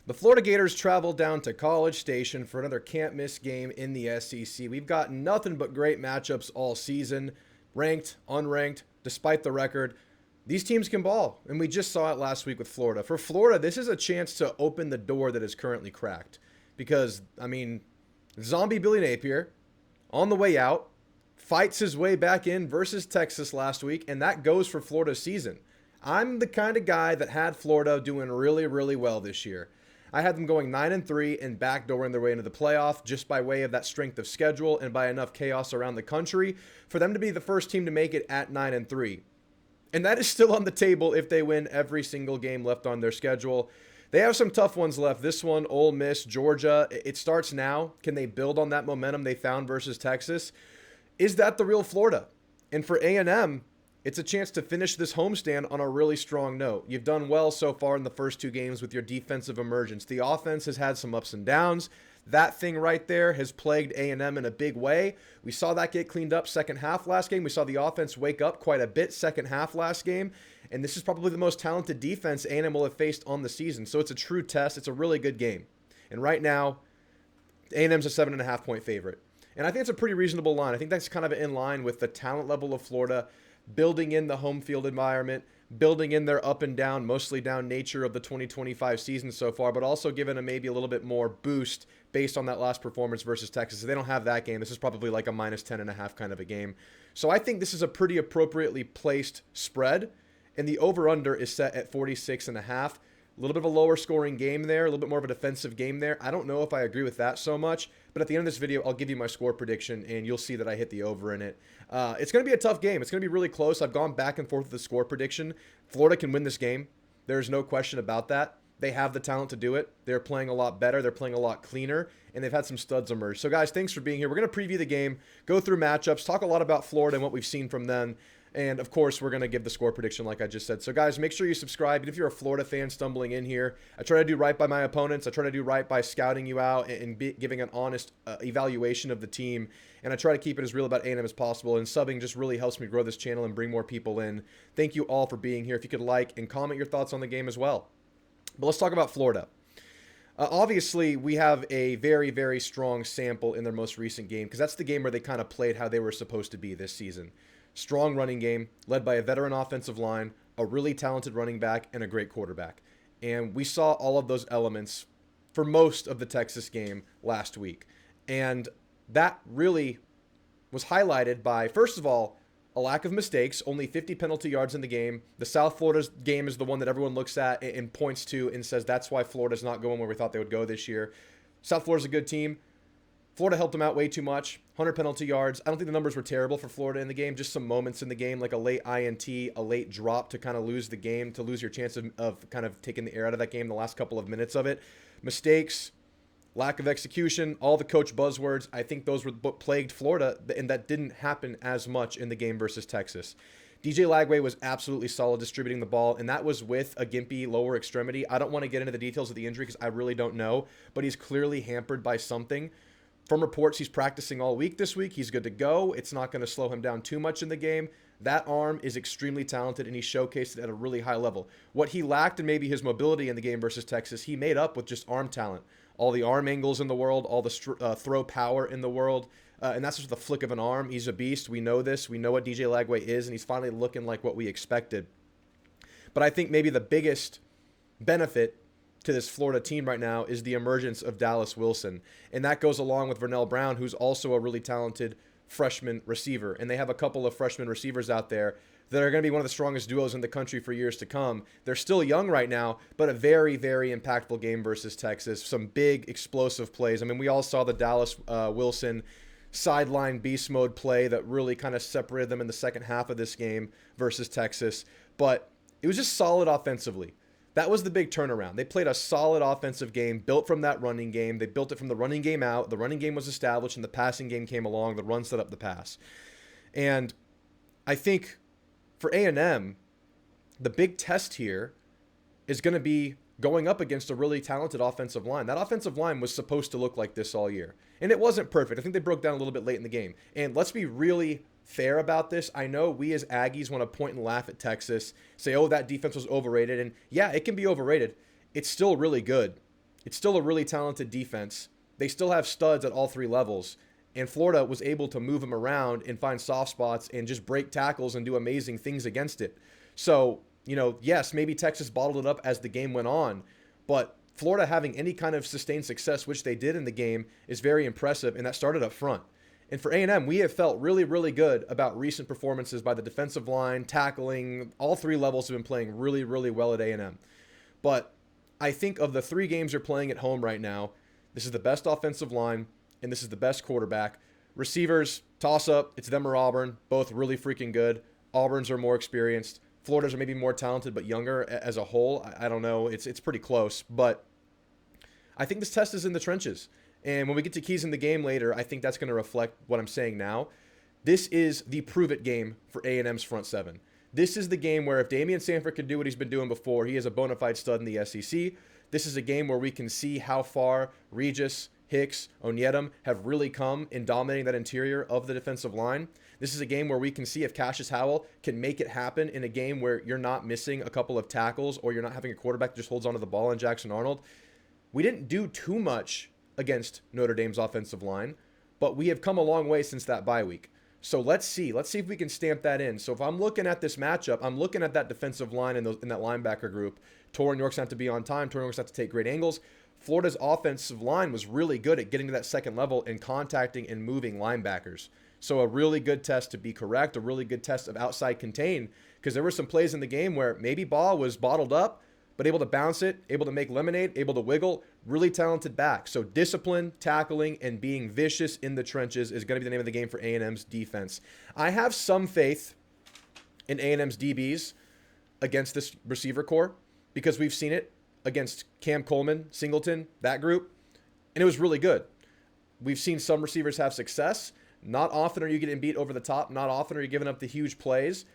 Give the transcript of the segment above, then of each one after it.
The Florida Gators travel down to College Station for another can't-miss game in the SEC. We've got nothing but great matchups all season, ranked, unranked, despite the record. These teams can ball, and we just saw it last week with Florida. For Florida, this is a chance to open the door that is currently cracked. Because, Zombie Billy Napier, on the way out, fights his way back in versus Texas last week, and that goes for Florida's season. I'm the kind of guy that had Florida doing really, really well this year. I had them going 9-3 and backdooring their way into the playoff just by way of that strength of schedule and by enough chaos around the country for them to be the first team to make it at 9-3. And that is still on the table if they win every single game left on their schedule. They have some tough ones left. This one, Ole Miss, Georgia, it starts now. Can they build on that momentum they found versus Texas? Is that the real Florida? And for A&M, it's a chance to finish this homestand on a really strong note. You've done well so far in the first two games with your defensive emergence. The offense has had some ups and downs. That thing right there has plagued A&M in a big way. We saw that get cleaned up second half last game. We saw the offense wake up quite a bit second half last game. And this is probably the most talented defense A&M will have faced on the season. So it's a true test. It's a really good game. And right now, A&M's a 7.5-point favorite. And I think it's a pretty reasonable line. I think that's kind of in line with the talent level of Florida, building in the home field environment, building in their up and down, mostly down nature of the 2025 season so far, but also giving them maybe a little bit more boost based on that last performance versus Texas. If they don't have that game, this is probably like a minus 10.5 kind of a game. So I think this is a pretty appropriately placed spread, and the over-under is set at 46.5. A little bit of a lower scoring game there, a little bit more of a defensive game there. I don't know if I agree with that so much, but at the end of this video, I'll give you my score prediction, and you'll see that I hit the over in it. It's going to be a tough game. It's going to be really close. I've gone back and forth with the score prediction. Florida can win this game. There's no question about that. They have the talent to do it. They're playing a lot better. They're playing a lot cleaner, and they've had some studs emerge. So, guys, thanks for being here. We're going to preview the game, go through matchups, talk a lot about Florida and what we've seen from them. And, of course, we're going to give the score prediction like I just said. So, guys, make sure you subscribe. And if you're a Florida fan stumbling in here, I try to do right by my opponents. I try to do right by scouting you out and giving an honest evaluation of the team. And I try to keep it as real about A&M as possible. And subbing just really helps me grow this channel and bring more people in. Thank you all for being here. If you could like and comment your thoughts on the game as well. But let's talk about Florida. Obviously, we have a very, very strong sample in their most recent game because that's the game where they kind of played how they were supposed to be this season. Strong running game, led by a veteran offensive line, a really talented running back, and a great quarterback. And we saw all of those elements for most of the Texas game last week. And that really was highlighted by, first of all, a lack of mistakes, only 50 penalty yards in the game. The South Florida's game is the one that everyone looks at and points to and says that's why Florida's not going where we thought they would go this year. South Florida's a good team. Florida helped them out way too much. 100 penalty yards. I don't think the numbers were terrible for Florida in the game. Just some moments in the game, like a late INT, a late drop to kind of lose the game, to lose your chance of kind of taking the air out of that game the last couple of minutes of it. Mistakes, lack of execution, all the coach buzzwords. I think those were what plagued Florida, and that didn't happen as much in the game versus Texas. DJ Lagway was absolutely solid distributing the ball, and that was with a gimpy lower extremity. I don't want to get into the details of the injury because I really don't know, but he's clearly hampered by something. From reports, he's practicing all week this week. He's good to go. It's not going to slow him down too much in the game. That arm is extremely talented, and he showcased it at a really high level. What he lacked in maybe his mobility in the game versus Texas, he made up with just arm talent. All the arm angles in the world, all the throw power in the world, and that's just the flick of an arm. He's a beast. We know this. We know what DJ Lagway is, and he's finally looking like what we expected. But I think maybe the biggest benefit to this Florida team right now is the emergence of Dallas Wilson. And that goes along with Vernell Brown, who's also a really talented freshman receiver. And they have a couple of freshman receivers out there that are going to be one of the strongest duos in the country for years to come. They're still young right now, but a very, very impactful game versus Texas. Some big explosive plays. I mean, we all saw the Dallas Wilson sideline beast mode play that really kind of separated them in the second half of this game versus Texas. But it was just solid offensively. That was the big turnaround. They played a solid offensive game, built from that running game. They built it from the running game out. The running game was established, and the passing game came along. The run set up the pass. And I think for A&M, the big test here is going to be going up against a really talented offensive line. That offensive line was supposed to look like this all year. And it wasn't perfect. I think they broke down a little bit late in the game. And let's be really fair about this. I know we as Aggies want to point and laugh at Texas, say, oh, that defense was overrated. And yeah, it can be overrated. It's still really good. It's still a really talented defense. They still have studs at all three levels. And Florida was able to move them around and find soft spots and just break tackles and do amazing things against it. So, yes, maybe Texas bottled it up as the game went on, but Florida having any kind of sustained success, which they did in the game, is very impressive, and that started up front. And for A&M, we have felt really, really good about recent performances by the defensive line, tackling. All three levels have been playing really, really well at A&M. But I think of the three games you're playing at home right now, this is the best offensive line, and this is the best quarterback. Receivers, toss-up, it's them or Auburn, both really freaking good. Auburn's are more experienced. Florida's are maybe more talented but younger as a whole. I don't know. It's pretty close. But I think this test is in the trenches. And when we get to keys in the game later, I think that's going to reflect what I'm saying now. This is the prove-it game for A&M's front seven. This is the game where if Damian Sanford can do what he's been doing before, he is a bona fide stud in the SEC. This is a game where we can see how far Regis, Hicks, Onyedem have really come in dominating that interior of the defensive line. This is a game where we can see if Cassius Howell can make it happen in a game where you're not missing a couple of tackles or you're not having a quarterback that just holds onto the ball in Jackson Arnold. We didn't do too much against Notre Dame's offensive line, but we have come a long way since that bye week. So let's see if we can stamp that in. So if I'm looking at this matchup, I'm looking at that defensive line in that linebacker group. Torrin York's have to be on time. Torrin York's have to take great angles. Florida's offensive line was really good at getting to that second level and contacting and moving linebackers. So a really good test to be correct, a really good test of outside contain, because there were some plays in the game where maybe ball was bottled up, but able to bounce it, able to make lemonade, able to wiggle, really talented back. So discipline, tackling, and being vicious in the trenches is going to be the name of the game for A&M's defense. I have some faith in A&M's DBs against this receiver core because we've seen it against Cam Coleman, Singleton, that group, and it was really good. We've seen some receivers have success. Not often are you getting beat over the top. Not often are you giving up the huge plays.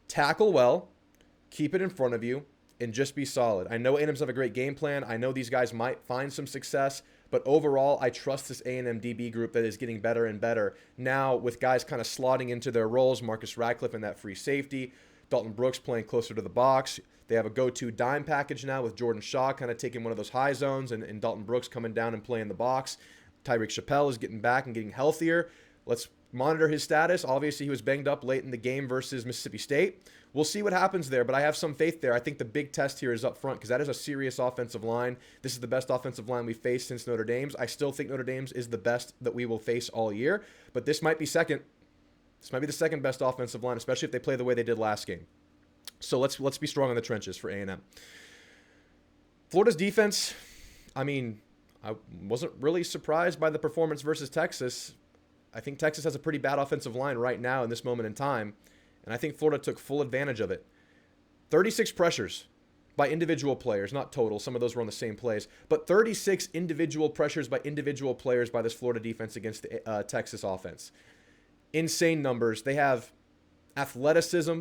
Tackle well, keep it in front of you, and just be solid. I know A&M's have a great game plan. I know these guys might find some success, but overall, I trust this A&M DB group that is getting better and better. Now, with guys kind of slotting into their roles, Marcus Radcliffe in that free safety, Dalton Brooks playing closer to the box. They have a go-to dime package now with Jordan Shaw kind of taking one of those high zones and Dalton Brooks coming down and playing the box. Tyreek Chappelle is getting back and getting healthier. Let's monitor his status. Obviously, he was banged up late in the game versus Mississippi State. We'll see what happens there, but I have some faith there. I think the big test here is up front because that is a serious offensive line. This is the best offensive line we've faced since Notre Dame's. I still think Notre Dame's is the best that we will face all year, but this might be second. This might be the second best offensive line, especially if they play the way they did last game. So let's be strong in the trenches for A&M. Florida's defense, I wasn't really surprised by the performance versus Texas. I think Texas has a pretty bad offensive line right now in this moment in time, and I think Florida took full advantage of it. 36 pressures by individual players, not total. Some of those were on the same plays, but 36 individual pressures by individual players by this Florida defense against the Texas offense. Insane numbers. They have athleticism,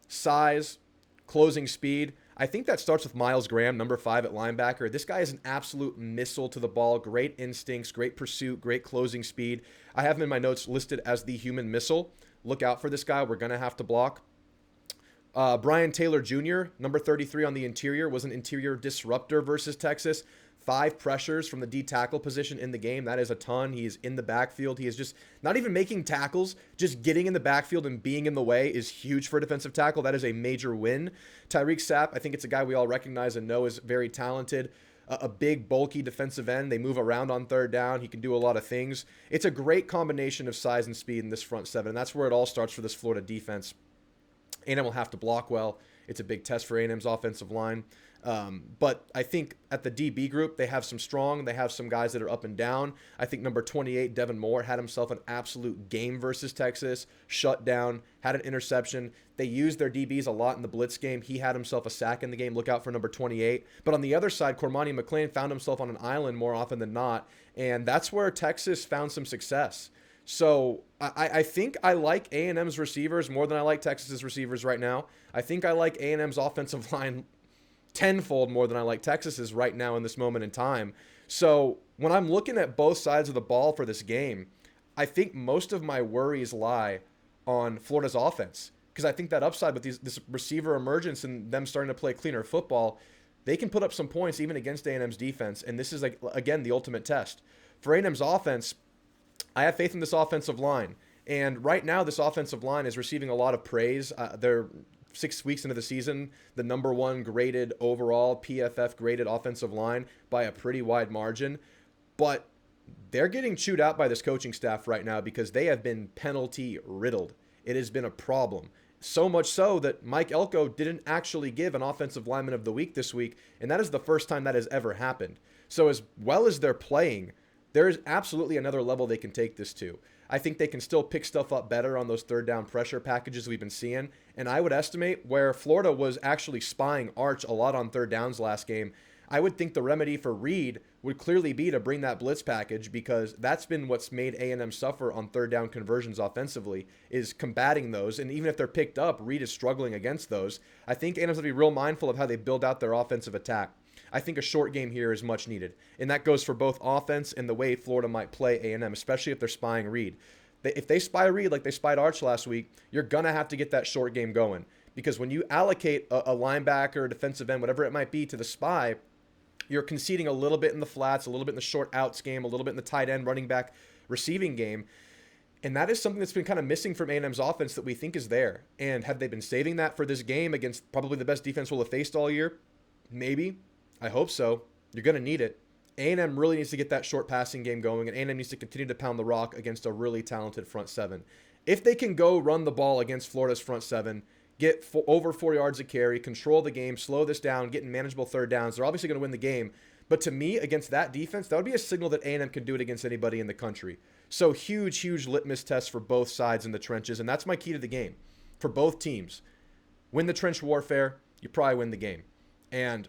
size, closing speed. I think that starts with Miles Graham, number 5 at linebacker. This guy is an absolute missile to the ball. Great instincts, great pursuit, great closing speed. I have him in my notes listed as the human missile. Look out for this guy. We're going to have to block. Brian Taylor Jr., number 33 on the interior, was an interior disruptor versus Texas. 5 pressures from the D tackle position in the game. That is a ton. He is in the backfield. He is just not even making tackles, just getting in the backfield and being in the way is huge for a defensive tackle. That is a major win. Tyreek Sapp, I think it's a guy we all recognize and know is very talented. A big, bulky defensive end. They move around on third down. He can do a lot of things. It's a great combination of size and speed in this front seven, and that's where it all starts for this Florida defense. A&M will have to block well. It's a big test for A&M's offensive line. But I think at the DB group, they have some guys that are up and down. I think number 28, Devin Moore, had himself an absolute game versus Texas, shut down, had an interception. They used their DBs a lot in the blitz game. He had himself a sack in the game. Look out for number 28. But on the other side, Cormani McClain found himself on an island more often than not. And that's where Texas found some success. So I think I like A&M's receivers more than I like Texas's receivers right now. I think I like A&M's offensive line tenfold more than I like Texas's right now in this moment in time. So when I'm looking at both sides of the ball for this game, I think most of my worries lie on Florida's offense because I think that upside with this receiver emergence and them starting to play cleaner football, they can put up some points even against A&M's defense. And this is, like, again, the ultimate test. For A&M's offense, I have faith in this offensive line. And right now, this offensive line is receiving a lot of praise. They're 6 weeks into the season, the number one graded overall PFF graded offensive line by a pretty wide margin. But they're getting chewed out by this coaching staff right now because they have been penalty riddled. It has been a problem. So much so that Mike Elko didn't actually give an offensive lineman of the week this week, and that is the first time that has ever happened. So as well as they're playing, there is absolutely another level they can take this to. I think they can still pick stuff up better on those third down pressure packages we've been seeing. And I would estimate where Florida was actually spying Arch a lot on third downs last game, I would think the remedy for Reed would clearly be to bring that blitz package, because that's been what's made A&M suffer on third down conversions offensively, is combating those. And even if they're picked up, Reed is struggling against those. I think A&M's going to be real mindful of how they build out their offensive attack. I think a short game here is much needed. And that goes for both offense and the way Florida might play A&M, especially if they're spying Reed. If they spy Reed like they spied Arch last week, you're going to have to get that short game going. Because when you allocate a linebacker, defensive end, whatever it might be, to the spy, you're conceding a little bit in the flats, a little bit in the short outs game, a little bit in the tight end, running back, receiving game. And that is something that's been kind of missing from A&M's offense that we think is there. And have they been saving that for this game against probably the best defense we'll have faced all year? Maybe. I hope so. You're going to need it. A&M really needs to get that short passing game going, and A&M needs to continue to pound the rock against a really talented front seven. If they can go run the ball against Florida's front seven, get over 4 yards a carry, control the game, slow this down, get in manageable third downs, they're obviously going to win the game. But to me, against that defense, that would be a signal that A&M can do it against anybody in the country. So huge, huge litmus test for both sides in the trenches, and that's my key to the game for both teams. Win the trench warfare, you probably win the game. And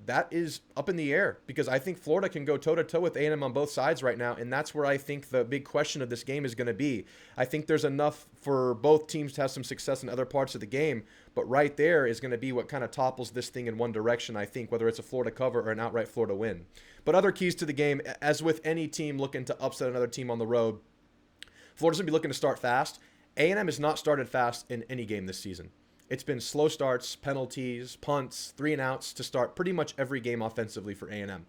that is up in the air, because I think Florida can go toe-to-toe with A&M on both sides right now, and that's where I think the big question of this game is going to be. I think there's enough for both teams to have some success in other parts of the game, but right there is going to be what kind of topples this thing in one direction, I think, whether it's a Florida cover or an outright Florida win. But other keys to the game, as with any team looking to upset another team on the road, Florida's going to be looking to start fast. A&M has not started fast in any game this season. It's been slow starts, penalties, punts, 3 and outs to start pretty much every game offensively for A&M.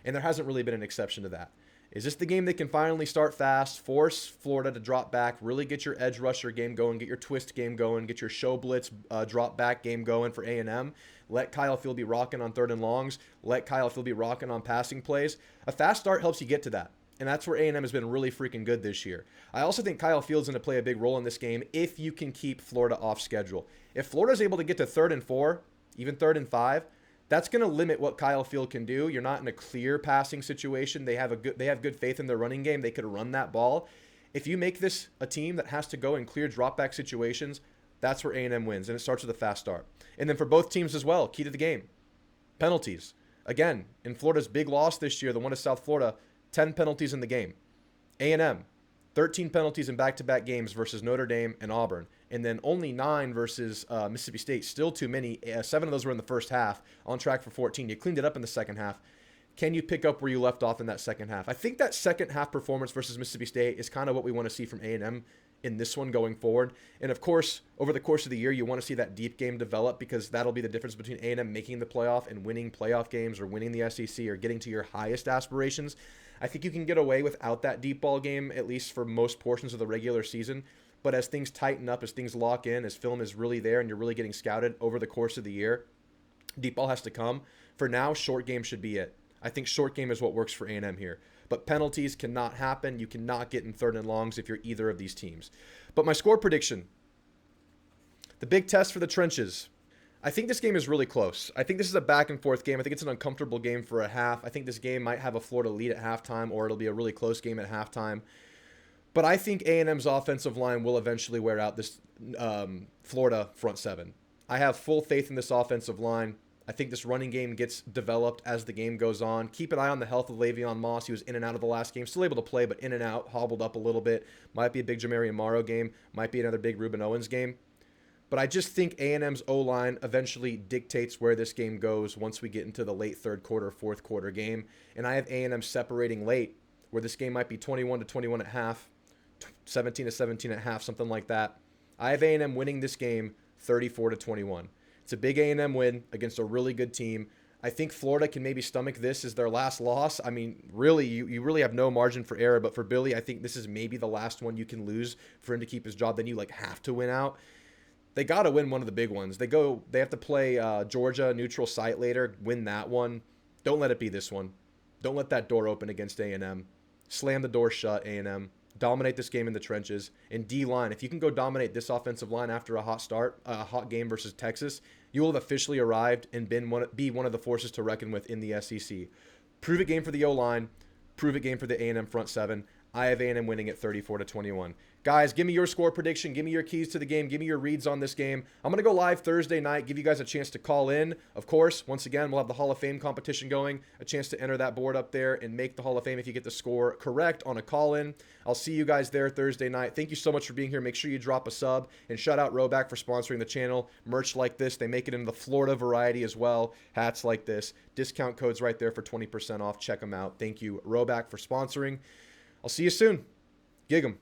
And there hasn't really been an exception to that. Is this the game they can finally start fast, force Florida to drop back, really get your edge rusher game going, get your twist game going, get your show blitz drop back game going for A&M? Let Kyle Field be rocking on third and longs. Let Kyle Field be rocking on passing plays. A fast start helps you get to that. And that's where A&M has been really freaking good this year. I also think Kyle Field's going to play a big role in this game if you can keep Florida off schedule. If Florida's able to get to 3rd and 4, even 3rd and 5, that's going to limit what Kyle Field can do. You're not in a clear passing situation. They have good faith in their running game. They could run that ball. If you make this a team that has to go in clear drop back situations, that's where A&M wins, and it starts with a fast start. And then for both teams as well, key to the game, penalties. Again, in Florida's big loss this year, the one to South Florida, 10 penalties in the game. A&M, 13 penalties in back-to-back games versus Notre Dame and Auburn. And then only 9 versus Mississippi State. Still too many. 7 of those were in the first half, on track for 14. You cleaned it up in the second half. Can you pick up where you left off in that second half? I think that second half performance versus Mississippi State is kind of what we want to see from A&M in this one going forward. And of course, over the course of the year, you want to see that deep game develop, because that'll be the difference between A&M making the playoff and winning playoff games, or winning the SEC, or getting to your highest aspirations. I think you can get away without that deep ball game, at least for most portions of the regular season. But as things tighten up, as things lock in, as film is really there and you're really getting scouted over the course of the year, deep ball has to come. For now, short game should be it. I think short game is what works for A&M here. But penalties cannot happen. You cannot get in 3rd and longs if you're either of these teams. But my score prediction, the big test for the trenches. I think this game is really close. I think this is a back and forth game. I think it's an uncomfortable game for a half. I think this game might have a Florida lead at halftime, or it'll be a really close game at halftime. But I think A&M's offensive line will eventually wear out this Florida front seven. I have full faith in this offensive line. I think this running game gets developed as the game goes on. Keep an eye on the health of Le'Veon Moss. He was in and out of the last game. Still able to play, but in and out, hobbled up a little bit. Might be a big Jamarian Morrow game. Might be another big Ruben Owens game. But I just think A&M's O-line eventually dictates where this game goes once we get into the late 3rd quarter, 4th quarter game. And I have A&M separating late, where this game might be 21-21 at half, 17-17 at half, something like that. I have A&M winning this game 34-21. It's a big A&M win against a really good team. I think Florida can maybe stomach this as their last loss. I mean, really, you really have no margin for error. But for Billy, I think this is maybe the last one you can lose for him to keep his job. Then you like have to win out. They got to win one of the big ones. They have to play Georgia, neutral site later, win that one. Don't let it be this one. Don't let that door open against A&M. Slam the door shut, A&M. Dominate this game in the trenches. And D-line, if you can go dominate this offensive line after a hot start, a hot game versus Texas, you will have officially arrived and be one of the forces to reckon with in the SEC. Prove it game for the O-line. Prove it game for the A&M front seven. I have A&M winning at 34-21. Guys, give me your score prediction. Give me your keys to the game. Give me your reads on this game. I'm going to go live Thursday night, give you guys a chance to call in. Of course, once again, we'll have the Hall of Fame competition going, a chance to enter that board up there and make the Hall of Fame if you get the score correct on a call-in. I'll see you guys there Thursday night. Thank you so much for being here. Make sure you drop a sub, and shout out RHOBACK for sponsoring the channel. Merch like this. They make it in the Florida variety as well. Hats like this. Discount codes right there for 20% off. Check them out. Thank you, RHOBACK, for sponsoring. I'll see you soon. Gig 'em.